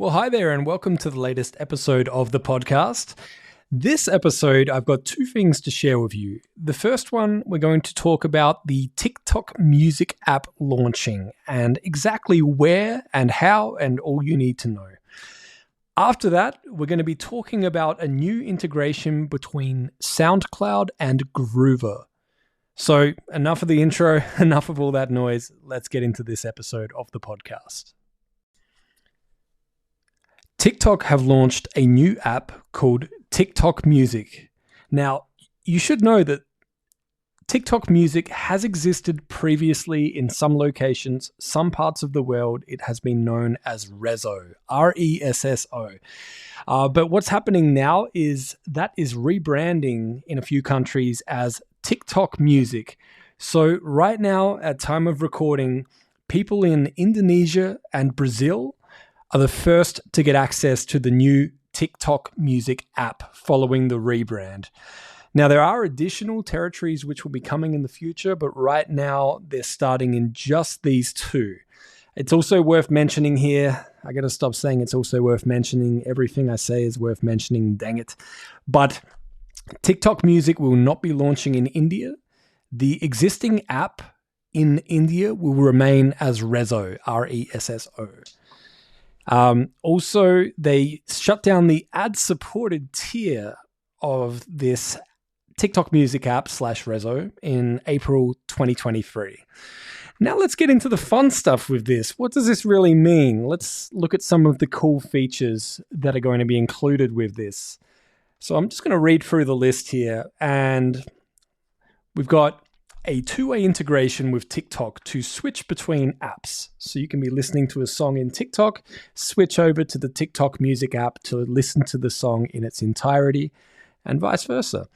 Well, hi there, and welcome to the latest episode of the podcast. This episode, I've got two things to share with you. The first one, we're going to talk about the TikTok Music app launching and exactly where and how and all you need to know. After that, we're going to be talking about a new integration between SoundCloud and Groover. So enough of the intro, enough of all that noise. Let's get into this episode of the podcast. TikTok have launched a new app called TikTok Music. Now, you should know that TikTok Music has existed previously in some locations, some parts of the world. It has been known as Resso, R-E-S-S-O. But what's happening now is that is rebranding in a few countries as TikTok Music. So right now, at time of recording, people in Indonesia and Brazil are the first to get access to the new TikTok Music app following the rebrand. Now, there are additional territories which will be coming in the future, but right now they're starting in just these two. It's also worth mentioning here, I got to stop saying it's also worth mentioning. Everything I say is worth mentioning, dang it. But TikTok Music will not be launching in India. The existing app in India will remain as Resso, R-E-S-S-O. Also, they shut down the ad-supported tier of this TikTok Music app / Resso in April 2023. Now let's get into the fun stuff with this. What does this really mean? Let's look at some of the cool features that are going to be included with this. So I'm just going to read through the list here, and we've got a two-way integration with TikTok to switch between apps. So you can be listening to a song in TikTok, switch over to the TikTok Music app to listen to the song in its entirety, and vice versa.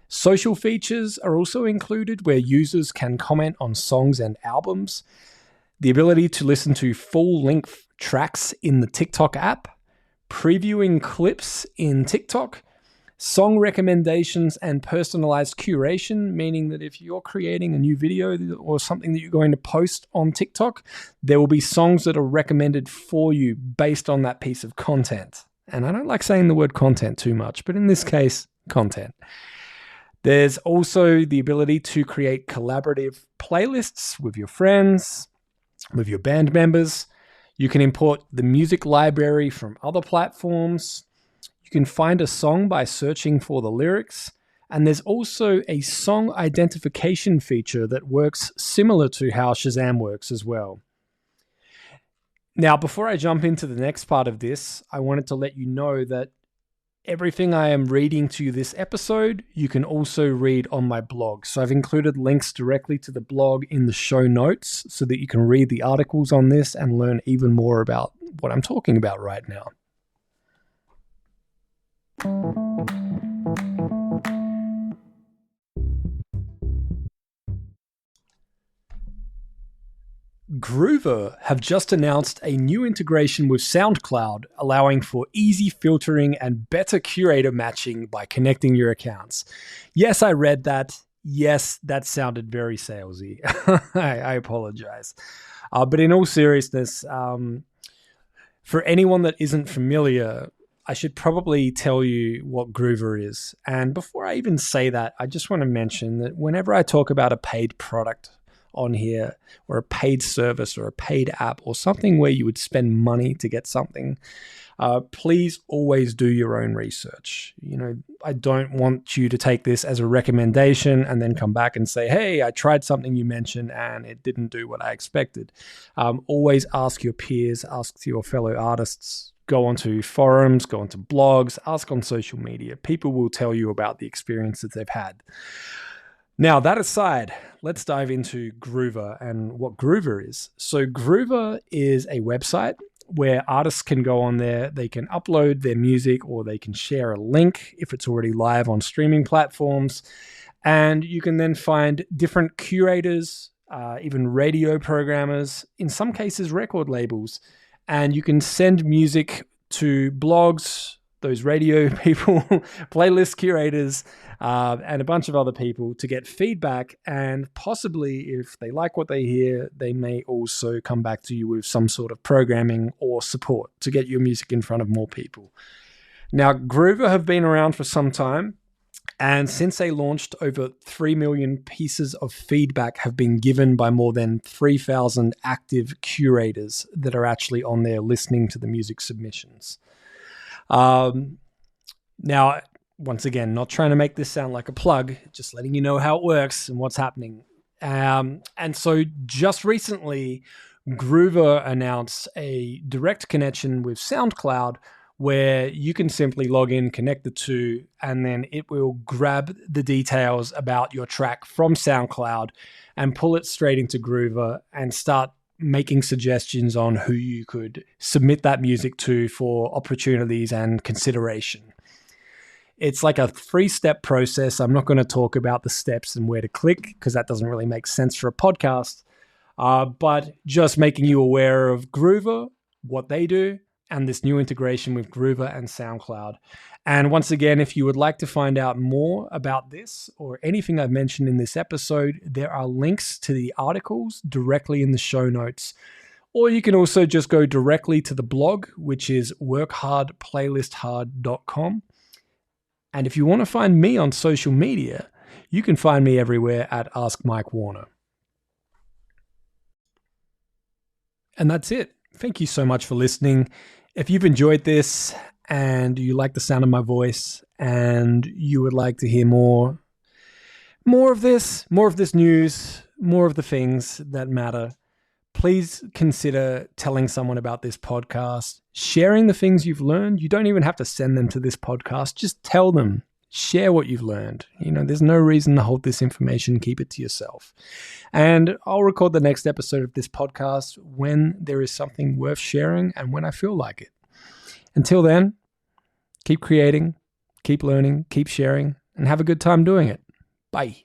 Social features are also included where users can comment on songs and albums, the ability to listen to full-length tracks in the TikTok app, previewing clips in TikTok, song recommendations and personalized curation, meaning that if you're creating a new video or something that you're going to post on TikTok, there will be songs that are recommended for you based on that piece of content. And I don't like saying the word content too much, but in this case, content. There's also the ability to create collaborative playlists with your friends, with your band members. You can import the music library from other platforms. You can find a song by searching for the lyrics, and there's also a song identification feature that works similar to how Shazam works as well. Now, before I jump into the next part of this, I wanted to let you know that everything I am reading to you this episode, you can also read on my blog. So I've included links directly to the blog in the show notes so that you can read the articles on this and learn even more about what I'm talking about right now. Groover have just announced a new integration with SoundCloud, allowing for easy filtering and better curator matching by connecting your accounts. Yes, I read that. Yes, that sounded very salesy. I apologize. But in all seriousness, for anyone that isn't familiar, I should probably tell you what Groover is. And before I even say that, I just want to mention that whenever I talk about a paid product on here, or a paid service, or a paid app, or something where you would spend money to get something, please always do your own research. You know, I don't want you to take this as a recommendation and then come back and say, hey, I tried something you mentioned and it didn't do what I expected. Always ask your peers, ask your fellow artists, go onto forums, go onto blogs, ask on social media. People will tell you about the experience that they've had. Now, that aside, let's dive into Groover and what Groover is. So Groover is a website where artists can go on there, they can upload their music, or they can share a link if it's already live on streaming platforms. And you can then find different curators, even radio programmers, in some cases record labels. And you can send music to blogs, those radio people, playlist curators, and a bunch of other people to get feedback. And possibly if they like what they hear, they may also come back to you with some sort of programming or support to get your music in front of more people. Now, Groover have been around for some time. And since they launched, over 3 million pieces of feedback have been given by more than 3,000 active curators that are actually on there listening to the music submissions. Now, once again, not trying to make this sound like a plug, just letting you know how it works and what's happening. And so just recently, Groover announced a direct connection with SoundCloud where you can simply log in, connect the two, and then it will grab the details about your track from SoundCloud and pull it straight into Groover and start making suggestions on who you could submit that music to for opportunities and consideration. It's like a 3-step process. I'm not going to talk about the steps and where to click because that doesn't really make sense for a podcast, but just making you aware of Groover, what they do, and this new integration with Groover and SoundCloud. And once again, if you would like to find out more about this or anything I've mentioned in this episode, there are links to the articles directly in the show notes. Or you can also just go directly to the blog, which is workhardplaylisthard.com. And if you want to find me on social media, you can find me everywhere at Ask Mike Warner. And that's it. Thank you so much for listening. If you've enjoyed this and you like the sound of my voice and you would like to hear more of this news, more of the things that matter, please consider telling someone about this podcast, sharing the things you've learned. You don't even have to send them to this podcast. Just tell them, share what you've learned. There's no reason to hold this information. Keep it to yourself. And I'll record the next episode of this podcast when there is something worth sharing and when I feel like it. Until then, keep creating, keep learning, keep sharing, and have a good time doing it. Bye.